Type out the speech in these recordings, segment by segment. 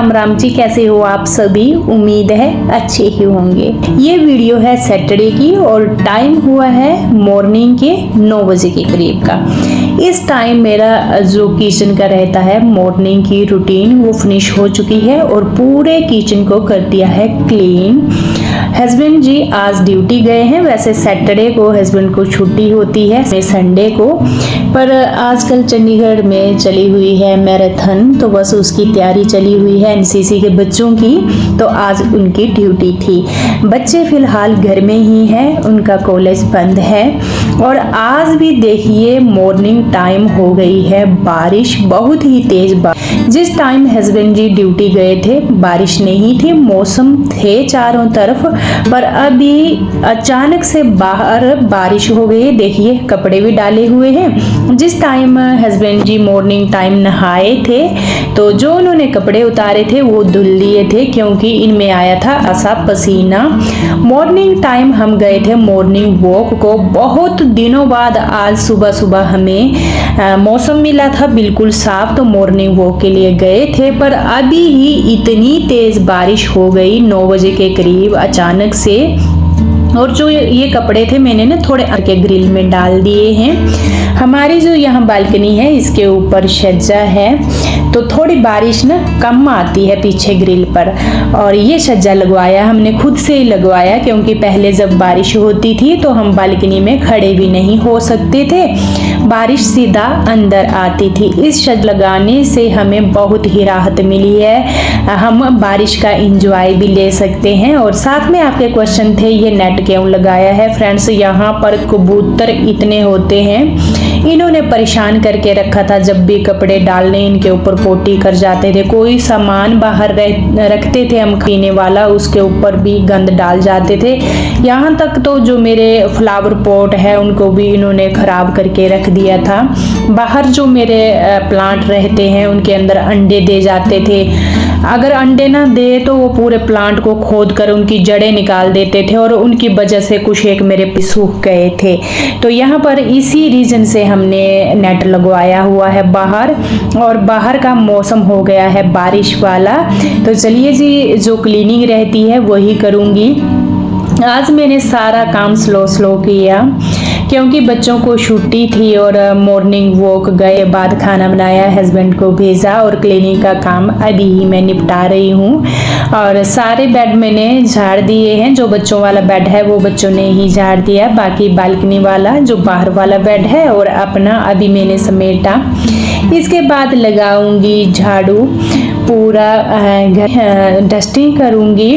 राम राम जी, कैसे हो आप सभी। उम्मीद है अच्छे ही होंगे। ये वीडियो है सैटरडे की और टाइम हुआ है मॉर्निंग के 9 बजे के करीब का। इस टाइम मेरा जो किचन का रहता है मॉर्निंग की रूटीन वो फिनिश हो चुकी है और पूरे किचन को कर दिया है क्लीन। हस्बैंड जी आज ड्यूटी गए हैं। वैसे सैटरडे को हस्बैंड को छुट्टी होती है, संडे को, पर आजकल चंडीगढ़ में चली हुई है मैराथन, तो बस उसकी तैयारी चली हुई है एनसीसी के बच्चों की, तो आज उनकी ड्यूटी थी। बच्चे फिलहाल घर में ही हैं, उनका कॉलेज बंद है। और आज भी देखिए मॉर्निंग टाइम हो गई है बारिश, बहुत ही तेज बारिश। जिस टाइम हस्बैंड जी ड्यूटी गए थे बारिश नहीं थी, मौसम थे चारों तरफ, पर अभी अचानक से बाहर बारिश हो गई। देखिए कपड़े भी डाले हुए हैं। जिस टाइम हस्बैंड जी मॉर्निंग टाइम नहाए थे तो जो उन्होंने कपड़े उतारे थे वो धुल लिए थे, क्योंकि इनमें आया था ऐसा पसीना। मॉर्निंग टाइम हम गए थे मॉर्निंग वॉक को। बहुत दिनों बाद आज सुबह सुबह हमें मौसम मिला था बिल्कुल साफ, तो मॉर्निंग वॉक के लिए गए थे। पर अभी ही इतनी तेज बारिश हो गई 9 बजे के करीब अचानक से। और जो ये कपड़े थे मैंने ना थोड़े के ग्रिल में डाल दिए हैं। हमारी जो यहाँ बालकनी है इसके ऊपर छज्जा है, तो थोड़ी बारिश ना कम आती है पीछे ग्रिल पर। और ये छज्जा लगवाया हमने खुद से ही लगवाया, क्योंकि पहले जब बारिश होती थी तो हम बालकनी में खड़े भी नहीं हो सकते थे, बारिश सीधा अंदर आती थी। इस छज्जा लगाने से हमें बहुत ही राहत मिली है, हम बारिश का एंजॉय भी ले सकते हैं। और साथ में आपके क्वेश्चन थे ये नेट क्यों लगाया है। फ्रेंड्स यहाँ पर कबूतर इतने होते हैं, इन्होंने परेशान करके रखा था। जब भी कपड़े डालने इनके ऊपर पोटी कर जाते थे, कोई सामान बाहर रखते थे हम पीने वाला, उसके ऊपर भी गंद डाल जाते थे। यहाँ तक तो जो मेरे फ्लावर पॉट है उनको भी इन्होंने खराब करके रख दिया था। बाहर जो मेरे प्लांट रहते हैं उनके अंदर अंडे दे जाते थे। अगर अंडे ना दे तो वो पूरे प्लांट को खोद कर उनकी जड़ें निकाल देते थे, और उनकी वजह से कुछ एक मेरे पे सूख गए थे। तो यहाँ पर इसी रीजन से हमने नेट लगवाया हुआ है बाहर, और बाहर का मौसम हो गया है बारिश वाला। तो चलिए जी, जो क्लीनिंग रहती है वही करूँगी। आज मैंने सारा काम स्लो किया, क्योंकि बच्चों को छुट्टी थी और मॉर्निंग वॉक गए, बाद खाना बनाया, हस्बैंड को भेजा और क्लीनिंग का काम अभी ही मैं निपटा रही हूँ। और सारे बेड मैंने झाड़ दिए हैं। जो बच्चों वाला बेड है वो बच्चों ने ही झाड़ दिया, बाकी बालकनी वाला जो बाहर वाला बेड है और अपना अभी मैंने समेटा। इसके बाद लगाऊंगी झाड़ू, पूरा घर डस्टिंग करूंगी।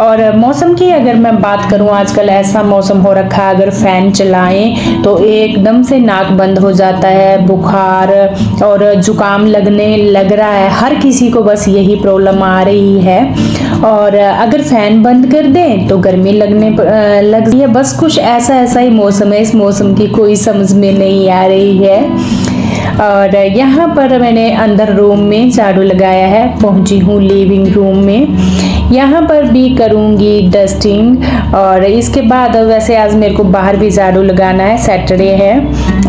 और मौसम की अगर मैं बात करूं, आजकल ऐसा मौसम हो रखा है अगर फैन चलाएं तो एकदम से नाक बंद हो जाता है, बुखार और जुकाम लगने लग रहा है। हर किसी को बस यही प्रॉब्लम आ रही है। और अगर फैन बंद कर दें तो गर्मी लगने लग रही है। बस कुछ ऐसा ही मौसम है, इस मौसम की कोई समझ में नहीं आ रही है। और यहाँ पर मैंने अंदर रूम में झाड़ू लगाया है, पहुँची हूँ लिविंग रूम में। यहाँ पर भी करूँगी डस्टिंग। और इसके बाद वैसे आज मेरे को बाहर भी झाड़ू लगाना है, सैटरडे है,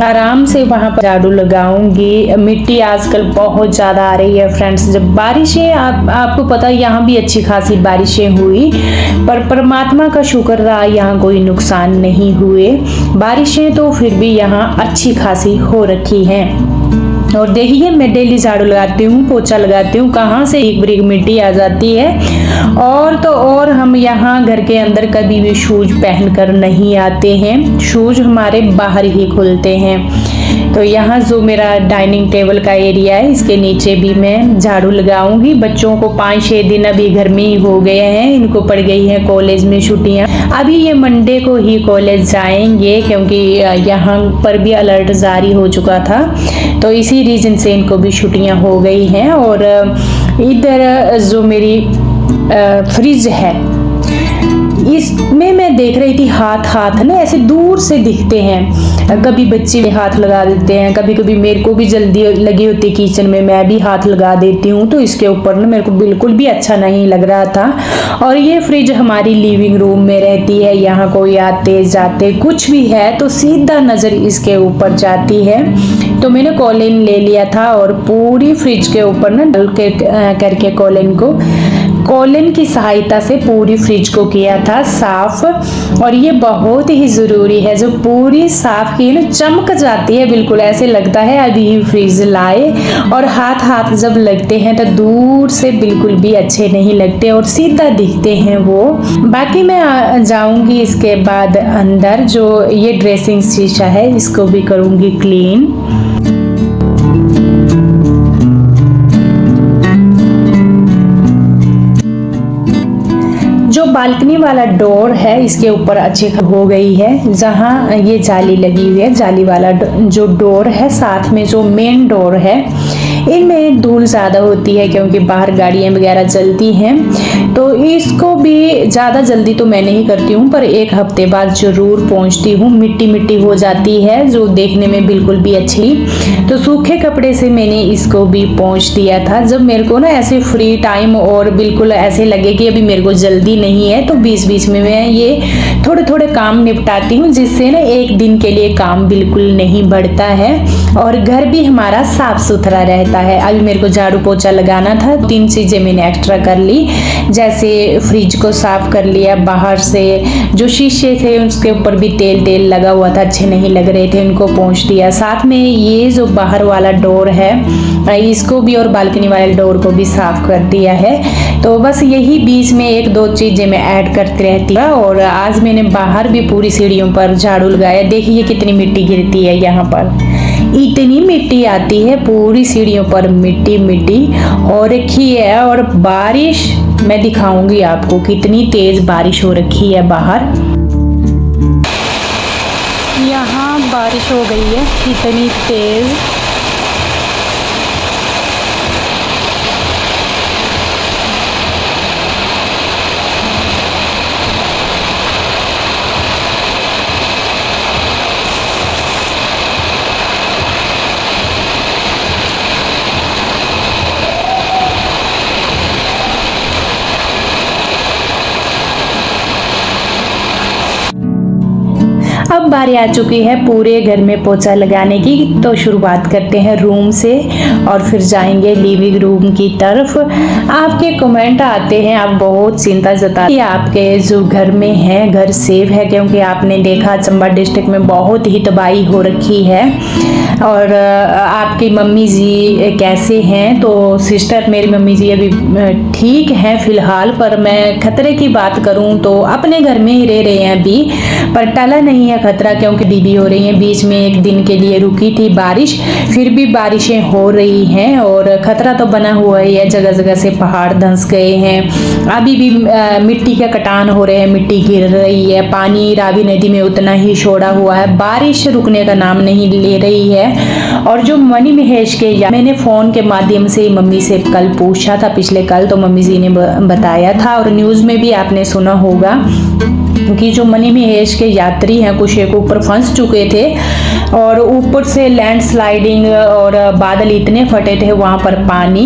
आराम से वहाँ पर झाड़ू लगाऊंगी। मिट्टी आजकल बहुत ज़्यादा आ रही है फ्रेंड्स। जब बारिशें आपको पता है यहाँ भी अच्छी खासी बारिशें हुई, पर परमात्मा का शुक्र रहा यहाँ कोई नुकसान नहीं हुए। बारिशें तो फिर भी यहाँ अच्छी खासी हो रखी हैं। और देखिए मैं डेली झाड़ू लगाती हूँ, पोछा लगाती हूँ, कहाँ से एक ब्रिक मिट्टी आ जाती है। और तो और हम यहाँ घर के अंदर कभी भी शूज पहनकर नहीं आते हैं, शूज हमारे बाहर ही खुलते हैं। तो यहाँ जो मेरा डाइनिंग टेबल का एरिया है इसके नीचे भी मैं झाड़ू लगाऊंगी। बच्चों को 5-6 दिन अभी घर में ही हो गए हैं, इनको पड़ गई है कॉलेज में छुट्टियाँ। अभी ये मंडे को ही कॉलेज जाएंगे, क्योंकि यहाँ पर भी अलर्ट जारी हो चुका था, तो इसी रीजन से इनको भी छुट्टियाँ हो गई हैं। और इधर जो मेरी फ्रिज है इसमें मैं देख रही थी हाथ ना ऐसे दूर से दिखते हैं, कभी बच्चे में हाथ लगा देते हैं, कभी कभी मेरे को भी जल्दी लगी होती किचन में, मैं भी हाथ लगा देती हूँ। तो इसके ऊपर ना मेरे को बिल्कुल भी अच्छा नहीं लग रहा था। और ये फ्रिज हमारी लिविंग रूम में रहती है, यहाँ कोई आते जाते कुछ भी है तो सीधा नज़र इसके ऊपर जाती है। तो मैंने कॉलिन ले लिया था और पूरी फ्रिज के ऊपर ना डल के करके कॉलिन की सहायता से पूरी फ्रिज को किया था साफ। और ये बहुत ही ज़रूरी है, जो पूरी साफ की ना चमक जाती है, बिल्कुल ऐसे लगता है अभी फ्रिज लाए। और हाथ जब लगते हैं तो दूर से बिल्कुल भी अच्छे नहीं लगते और सीधा दिखते हैं वो। बाकी मैं जाऊंगी इसके बाद अंदर, जो ये ड्रेसिंग शीशा है इसको भी करूंगी क्लीन। जो बालकनी वाला डोर है इसके ऊपर अच्छी हो गई है, जहाँ ये जाली लगी हुई है, जाली वाला जो डोर है, साथ में जो मेन डोर है इनमें धूल ज़्यादा होती है क्योंकि बाहर गाड़ियाँ वगैरह चलती हैं। तो इसको भी ज़्यादा जल्दी तो मैं नहीं करती हूँ, पर एक हफ्ते बाद ज़रूर पोंछती हूँ। मिट्टी हो जाती है जो देखने में बिल्कुल भी अच्छी। तो सूखे कपड़े से मैंने इसको भी पोंछ दिया था। जब मेरे को ना ऐसे फ्री टाइम और बिल्कुल ऐसे लगे कि अभी मेरे को जल्दी नहीं है, तो बीच में मैं ये थोड़े काम निपटाती हूँ, जिससे ना एक दिन के लिए काम बिल्कुल नहीं बढ़ता है और घर भी हमारा साफ सुथरा रहता है। अभी मेरे को झाड़ू पोछा लगाना था, 3 चीज़ें मैंने एक्स्ट्रा कर ली, जैसे फ्रिज को साफ कर लिया, बाहर से जो शीशे थे उसके ऊपर भी तेल लगा हुआ था, अच्छे नहीं लग रहे थे, उनको पोंछ दिया। साथ में ये जो बाहर वाला डोर है इसको भी और बालकनी वाले डोर को भी साफ कर दिया है। तो बस यही बीच में 1-2 चीज़ें मैं ऐड करती रहती हूँ। और आज मैंने बाहर भी पूरी सीढ़ियों पर झाड़ू लगाया। देखिए कितनी मिट्टी गिरती है, यहाँ पर इतनी मिट्टी आती है, पूरी सीढ़ियों पर मिट्टी हो रखी है। और बारिश मैं दिखाऊंगी आपको कितनी तेज बारिश हो रखी है बाहर। यहाँ बारिश हो गई है इतनी तेज। अब बारी आ चुकी है पूरे घर में पोछा लगाने की। तो शुरुआत करते हैं रूम से और फिर जाएंगे लिविंग रूम की तरफ। आपके कमेंट आते हैं, आप बहुत चिंता जताते हैं आपके जो घर में है घर सेफ है, क्योंकि आपने देखा चंबा डिस्ट्रिक्ट में बहुत ही तबाही हो रखी है। और आपकी मम्मी जी कैसे हैं? तो सिस्टर मेरी मम्मी जी अभी ठीक हैं फिलहाल, पर मैं खतरे की बात करूं तो अपने घर में ही रह रहे हैं अभी, पर टला नहीं है खतरा, क्योंकि दीदी हो रही है। बीच में 1 दिन के लिए रुकी थी बारिश, फिर भी बारिशें हो रही हैं और खतरा तो बना हुआ ही है। जगह जगह से पहाड़ धंस गए हैं, अभी भी मिट्टी के कटान हो रहे हैं, मिट्टी गिर रही है, पानी रावी नदी में उतना ही छोड़ा हुआ है, बारिश रुकने का नाम नहीं ले रही है। और जो मनी महेश के मैंने फ़ोन के माध्यम से मम्मी से कल पूछा था, पिछले कल, तो मम्मी जी ने बताया था और न्यूज़ में भी आपने सुना होगा कि जो मनी महेश के यात्री हैं कुछ एक ऊपर फंस चुके थे और ऊपर से लैंडस्लाइडिंग और बादल इतने फटे थे वहाँ पर पानी,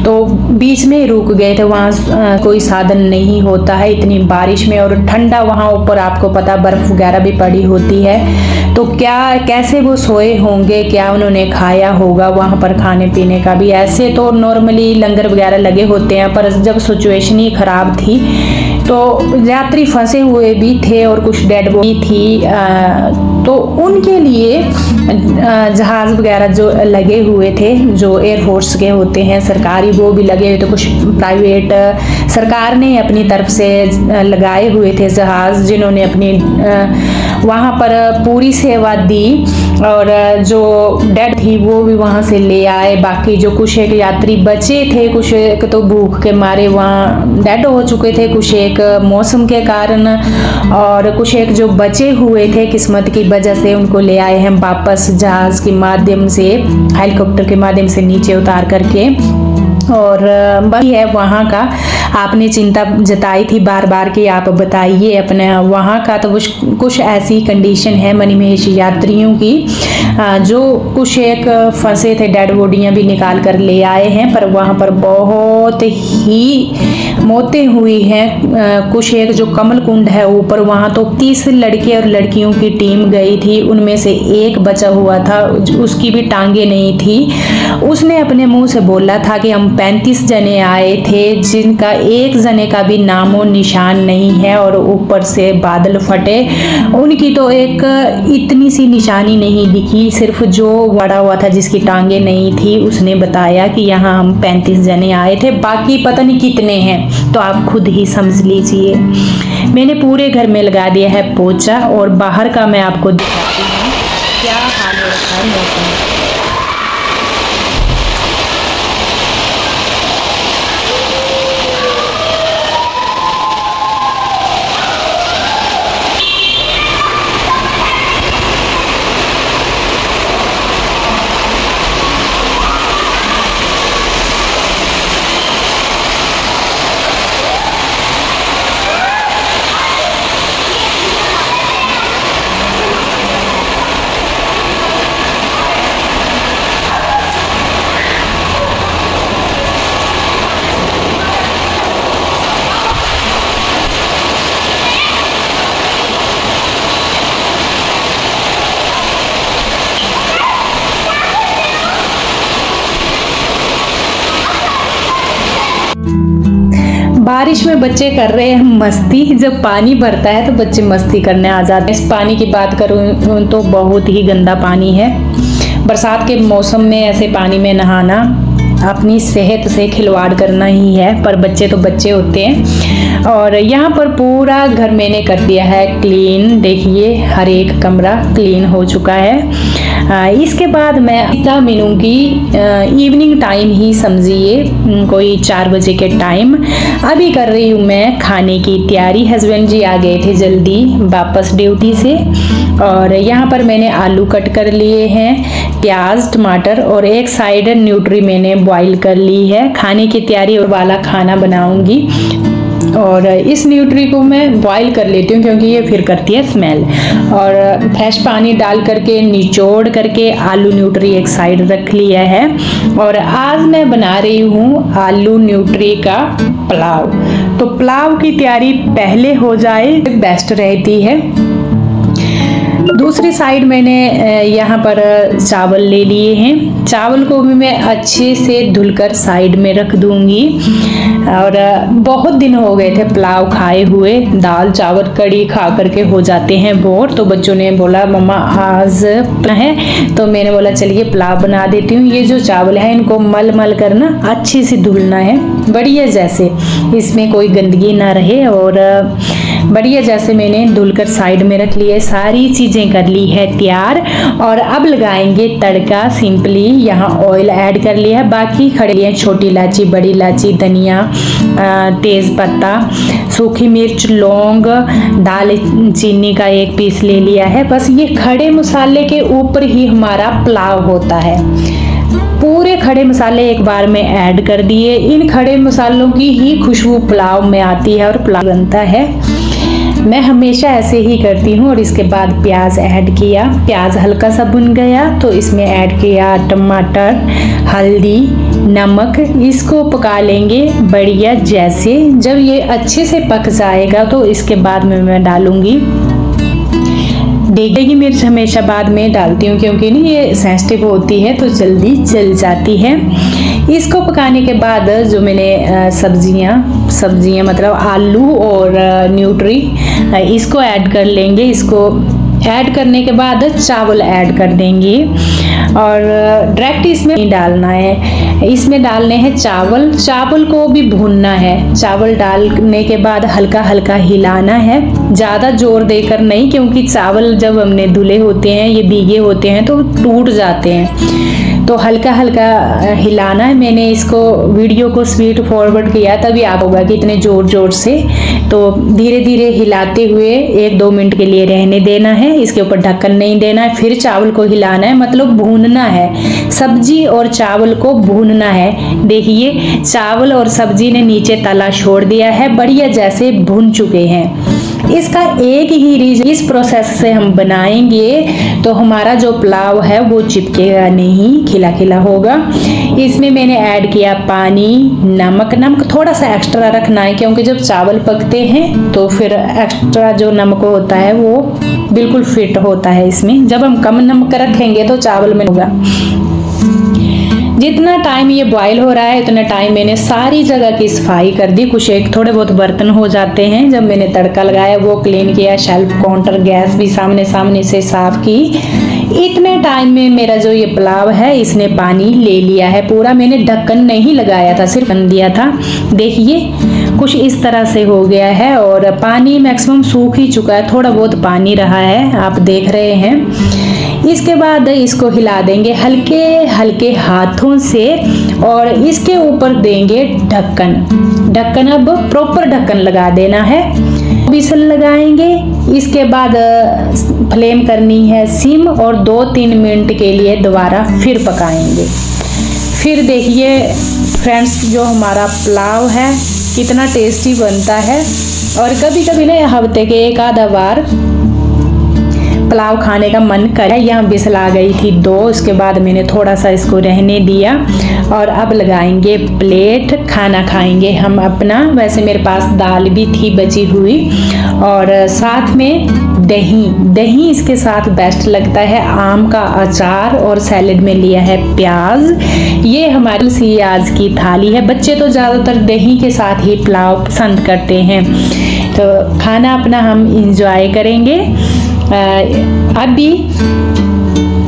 तो बीच में रुक गए थे। वहाँ कोई साधन नहीं होता है इतनी बारिश में, और ठंडा वहाँ ऊपर आपको पता बर्फ़ वगैरह भी पड़ी होती है। तो कैसे वो सोए होंगे, क्या उन्होंने खाया होगा, वहाँ पर खाने पीने का भी ऐसे तो नॉर्मली लंगर वगैरह लगे होते हैं, पर जब सिचुएशन ही ख़राब थी तो यात्री फंसे हुए भी थे और कुछ डेड बॉडी थी, तो उनके लिए जहाज़ वगैरह जो लगे हुए थे, जो एयरफोर्स के होते हैं सरकारी, वो भी लगे हुए थे, कुछ प्राइवेट सरकार ने अपनी तरफ से लगाए हुए थे जहाज़, जिन्होंने अपनी वहाँ पर पूरी सेवा दी और जो डेड थी वो भी वहाँ से ले आए। बाकी जो कुछ एक यात्री बचे थे, कुछ एक तो भूख के मारे वहाँ डेड हो चुके थे, कुछ एक मौसम के कारण, और कुछ एक जो बचे हुए थे किस्मत की वजह से उनको ले आए हैं वापस जहाज़ के माध्यम से, हेलीकॉप्टर के माध्यम से नीचे उतार करके। और बस है वहाँ का। आपने चिंता जताई थी बार बार कि आप बताइए अपने वहाँ का, तो कुछ ऐसी कंडीशन है मणिमहेश यात्रियों की जो कुछ एक फंसे थे, डेड बॉडियाँ भी निकाल कर ले आए हैं, पर वहाँ पर बहुत ही मौतें हुई हैं। कुछ एक जो कमल कुंड है ऊपर, वहाँ तो 30 लड़के और लड़कियों की टीम गई थी, उनमें से एक बचा हुआ था, उसकी भी टांगे नहीं थी। उसने अपने मुंह से बोला था कि हम 35 जने आए थे जिनका एक जने का भी नामो निशान नहीं है, और ऊपर से बादल फटे, उनकी तो एक इतनी सी निशानी नहीं दिखी। सिर्फ जो बड़ा हुआ था जिसकी टांगे नहीं थी उसने बताया कि यहाँ हम 35 जने आए थे, बाकी पता नहीं कितने हैं, तो आप खुद ही समझ लीजिए। मैंने पूरे घर में लगा दिया है पोछा, और बाहर का मैं आपको दिखाती हूँ क्या हाल हो रखा है मौसम। बारिश में बच्चे कर रहे हैं मस्ती। जब पानी भरता है तो बच्चे मस्ती करने आ जाते हैं। इस पानी की बात करूँ तो बहुत ही गंदा पानी है। बरसात के मौसम में ऐसे पानी में नहाना अपनी सेहत से खिलवाड़ करना ही है, पर बच्चे तो बच्चे होते हैं। और यहाँ पर पूरा घर मैंने कर दिया है क्लीन। देखिए हर एक कमरा क्लीन हो चुका है। इसके बाद मैं इतना मिलूँगी इवनिंग टाइम ही समझिए, कोई 4 बजे के टाइम। अभी कर रही हूँ मैं खाने की तैयारी। हस्बैंड जी आ गए थे जल्दी वापस ड्यूटी से, और यहाँ पर मैंने आलू कट कर लिए हैं, प्याज टमाटर, और एक साइड न्यूट्री मैंने बॉईल कर ली है। खाने की तैयारी वाला खाना बनाऊंगी, और इस न्यूट्री को मैं बॉईल कर लेती हूँ क्योंकि ये फिर करती है स्मेल। और फ्रेश पानी डाल करके निचोड़ करके आलू न्यूट्री एक साइड रख लिया है। और आज मैं बना रही हूँ आलू न्यूट्री का पुलाव। तो पुलाव की तैयारी पहले हो जाए बेस्ट रहती है। दूसरी साइड मैंने यहाँ पर चावल ले लिए हैं। चावल को भी मैं अच्छे से धुलकर साइड में रख दूंगी। और बहुत दिन हो गए थे पुलाव खाए हुए, दाल चावल कड़ी खा करके हो जाते हैं बोर। तो बच्चों ने बोला मम्मा आज है, तो मैंने बोला चलिए पुलाव बना देती हूँ। ये जो चावल है इनको मल मल करना अच्छे से धुलना है, बढ़िया जैसे इसमें कोई गंदगी ना रहे। और बढ़िया जैसे मैंने धुलकर साइड में रख लिए, सारी चीज़ें कर ली है तैयार। और अब लगाएंगे तड़का। सिंपली यहाँ ऑयल ऐड कर लिया है, बाकी खड़े लिए छोटी इलायची, बड़ी इलायची, धनिया, तेज़ पत्ता, सूखी मिर्च, लौंग, दाल चीनी का एक पीस ले लिया है। बस ये खड़े मसाले के ऊपर ही हमारा पुलाव होता है। पूरे खड़े मसाले एक बार में ऐड कर दिए। इन खड़े मसालों की ही खुशबू पुलाव में आती है और पुलाव बनता है। मैं हमेशा ऐसे ही करती हूँ। और इसके बाद प्याज ऐड किया। प्याज हल्का सा भुन गया तो इसमें ऐड किया टमाटर, हल्दी, नमक। इसको पका लेंगे बढ़िया जैसे। जब ये अच्छे से पक जाएगा तो इसके बाद में मैं डालूंगी देगी मिर्च। हमेशा बाद में डालती हूँ क्योंकि नहीं ये सेंसिटिव होती है तो जल्दी जल जाती है। इसको पकाने के बाद जो मैंने सब्जियां मतलब आलू और न्यूट्री, इसको ऐड कर लेंगे। इसको ऐड करने के बाद चावल ऐड कर देंगे। और डायरेक्ट इसमें नहीं डालना है, इसमें डालने हैं चावल। चावल को भी भूनना है। चावल डालने के बाद हल्का हल्का हिलाना है, ज़्यादा जोर देकर नहीं, क्योंकि चावल जब हमने धुले होते हैं ये भीगे होते हैं तो टूट जाते हैं। तो हल्का हल्का हिलाना है। मैंने इसको वीडियो को स्पीड फॉरवर्ड किया तभी आप होगा कि इतने ज़ोर ज़ोर से, तो धीरे धीरे हिलाते हुए 1-2 मिनट के लिए रहने देना है। इसके ऊपर ढक्कन नहीं देना है। फिर चावल को हिलाना है, मतलब भूनना है। सब्जी और चावल को भूनना है। देखिए चावल और सब्जी ने नीचे तला छोड़ दिया है, बढ़िया जैसे भून चुके हैं। इसका एक ही रीजन, इस प्रोसेस से हम बनाएंगे तो हमारा जो पुलाव है वो चिपकेगा नहीं, खिला खिला होगा। इसमें मैंने ऐड किया पानी, नमक थोड़ा सा एक्स्ट्रा रखना है क्योंकि जब चावल पकते हैं तो फिर एक्स्ट्रा जो नमक होता है वो बिल्कुल फिट होता है इसमें। जब हम कम नमक रखेंगे तो चावल में होगा। जितना टाइम ये बॉईल हो रहा है उतना टाइम मैंने सारी जगह की सफाई कर दी। कुछ एक थोड़े बहुत बर्तन हो जाते हैं, जब मैंने तड़का लगाया वो क्लीन किया, शेल्फ काउंटर गैस भी सामने से साफ की। इतने टाइम में मेरा जो ये पुलाव है इसने पानी ले लिया है पूरा। मैंने ढक्कन नहीं लगाया था, सिर्फ ढक्कन दिया था। देखिए कुछ इस तरह से हो गया है और पानी मैक्सिमम सूख ही चुका है, थोड़ा बहुत पानी रहा है, आप देख रहे हैं। इसके बाद इसको हिला देंगे हल्के हल्के हाथों से और इसके ऊपर देंगे ढक्कन। अब प्रॉपर ढक्कन लगा देना है। विसल लगाएंगे। इसके बाद फ्लेम करनी है सिम और 2-3 मिनट के लिए दोबारा फिर पकाएंगे। फिर देखिए फ्रेंड्स जो हमारा पुलाव है कितना टेस्टी बनता है। और कभी कभी ना हफ्ते के 1-आधा बार पुलाव खाने का मन करे। यहाँ विसल आ गई थी 2, उसके बाद मैंने थोड़ा सा इसको रहने दिया और अब लगाएंगे प्लेट, खाना खाएंगे हम अपना। वैसे मेरे पास दाल भी थी बची हुई और साथ में दही इसके साथ बेस्ट लगता है। आम का अचार और सैलेड में लिया है प्याज। ये हमारी सी आज की थाली है। बच्चे तो ज़्यादातर दही के साथ ही पुलाव पसंद करते हैं। तो खाना अपना हम इंजॉय करेंगे। अभी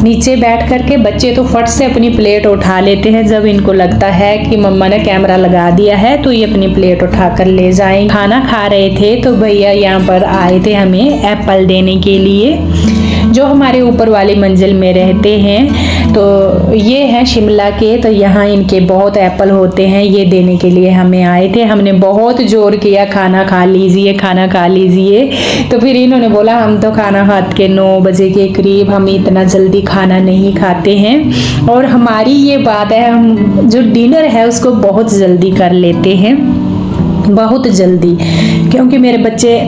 नीचे बैठ करके बच्चे तो फट से अपनी प्लेट उठा लेते हैं। जब इनको लगता है कि मम्मा ने कैमरा लगा दिया है तो ये अपनी प्लेट उठा कर ले जाएं। खाना खा रहे थे तो भैया यहाँ पर आए थे हमें एप्पल देने के लिए, जो हमारे ऊपर वाली मंजिल में रहते हैं। तो ये है शिमला के, तो यहाँ इनके बहुत एप्पल होते हैं, ये देने के लिए हमें आए थे। हमने बहुत जोर किया खाना खा लीजिए, खाना खा लीजिए। तो फिर इन्होंने बोला हम तो खाना खाते के 9 बजे के करीब, हम इतना जल्दी खाना नहीं खाते हैं। और हमारी ये बात है, हम जो डिनर है उसको बहुत जल्दी कर लेते हैं, बहुत जल्दी। क्योंकि मेरे बच्चे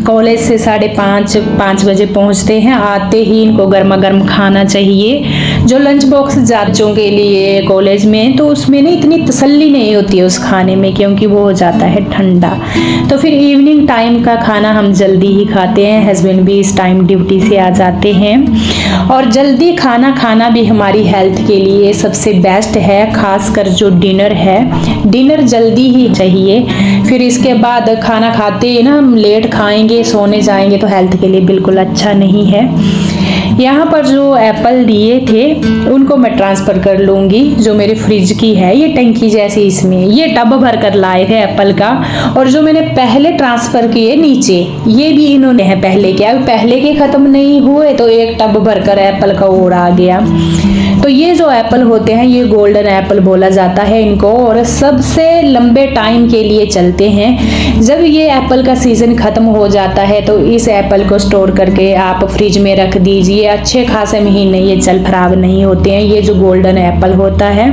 कॉलेज से 5:30 बजे पहुंचते हैं। आते ही इनको गर्मा गर्म खाना चाहिए। जो लंच बॉक्स बच्चों के लिए कॉलेज में, तो उसमें ना इतनी तसल्ली नहीं होती है उस खाने में क्योंकि वो हो जाता है ठंडा। तो फिर इवनिंग टाइम का खाना हम जल्दी ही खाते हैं। हस्बैंड भी इस टाइम ड्यूटी से आ जाते हैं और जल्दी खाना खाना भी हमारी हेल्थ के लिए सबसे बेस्ट है। खासकर जो डिनर है, डिनर जल्दी ही चाहिए। फिर इसके बाद खाना खाते ही ना हम लेट खाएंगे, सोने जाएंगे तो हेल्थ के लिए बिल्कुल अच्छा नहीं है। यहाँ पर जो एप्पल दिए थे उनको मैं ट्रांसफ़र कर लूँगी। जो मेरे फ्रिज की है ये टंकी जैसी, इसमें ये टब भर कर लाए थे एप्पल का। और जो मैंने पहले ट्रांसफ़र किए नीचे, ये भी इन्होंने है पहले के। अब पहले के ख़त्म नहीं हुए तो एक टब भर कर एप्पल का और आ गया। तो ये जो एप्पल होते हैं ये गोल्डन एप्पल बोला जाता है इनको, और सबसे लंबे टाइम के लिए चलते हैं। जब ये एप्पल का सीज़न ख़त्म हो जाता है तो इस एप्पल को स्टोर करके आप फ्रिज में रख दीजिए, अच्छे खासे महीने ये चल खराब नहीं होते हैं। ये जो गोल्डन एप्पल होता है,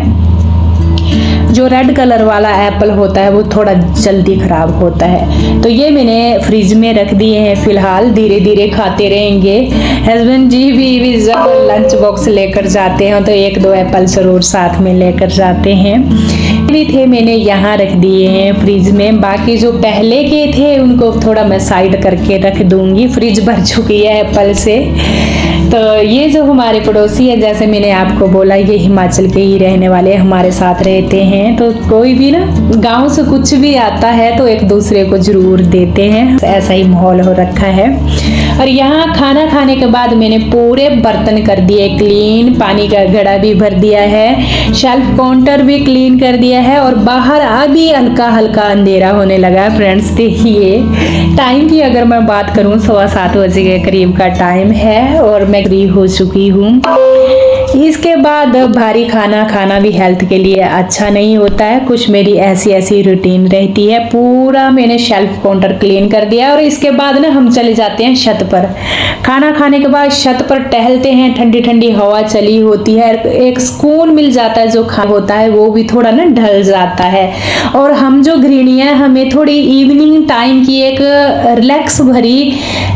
जो रेड कलर वाला एप्पल होता है वो थोड़ा जल्दी खराब होता है। तो ये मैंने फ्रिज में रख दिए हैं फिलहाल, धीरे धीरे खाते रहेंगे। हस्बैंड जी भी जब लंच बॉक्स लेकर जाते हैं तो 1-2 एप्पल जरूर साथ में लेकर जाते हैं। भी थे मैंने यहाँ रख दिए हैं फ्रिज में। बाकी जो पहले के थे उनको थोड़ा मैं साइड करके रख दूंगी, फ्रिज भर चुकी है एप्पल से। तो ये जो हमारे पड़ोसी है, जैसे मैंने आपको बोला, ये हिमाचल के ही रहने वाले हमारे साथ रहते हैं। तो कोई भी ना गांव से कुछ भी आता है तो एक दूसरे को जरूर देते हैं, ऐसा ही माहौल हो रखा है। और यहाँ खाना खाने के बाद मैंने पूरे बर्तन कर दिए क्लीन, पानी का घड़ा भी भर दिया है, शेल्फ काउंटर भी क्लीन कर दिया है। और बाहर अभी हल्का हल्का अंधेरा होने लगा फ्रेंड्स। देखिए टाइम की अगर मैं बात करूँ 7:15 बजे के करीब का टाइम है और मैं फ्री हो चुकी हूँ। इसके बाद भारी खाना खाना भी हेल्थ के लिए अच्छा नहीं होता है। कुछ मेरी ऐसी रूटीन रहती है। पूरा मैंने शेल्फ काउंटर क्लीन कर दिया और इसके बाद ना हम चले जाते हैं छत पर। खाना खाने के बाद छत पर टहलते हैं, ठंडी ठंडी हवा चली होती है, एक सुकून मिल जाता है। जो खाना होता है वो भी थोड़ा ना ढल जाता है। और हम जो गृहिणी हैं, हमें थोड़ी इवनिंग टाइम की एक रिलैक्स भरी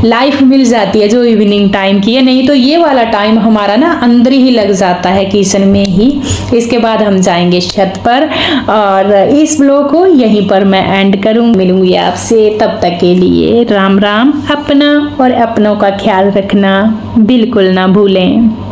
लाइफ मिल जाती है जो इवनिंग टाइम की है। नहीं तो ये वाला टाइम हमारा ना अंदर ही लग जाता है, किचन में ही। इसके बाद हम जाएंगे छत पर और इस ब्लॉग को यहीं पर मैं एंड करूँ। मिलूंगी आपसे, तब तक के लिए राम राम। अपना और अपनों का ख्याल रखना बिल्कुल ना भूलें।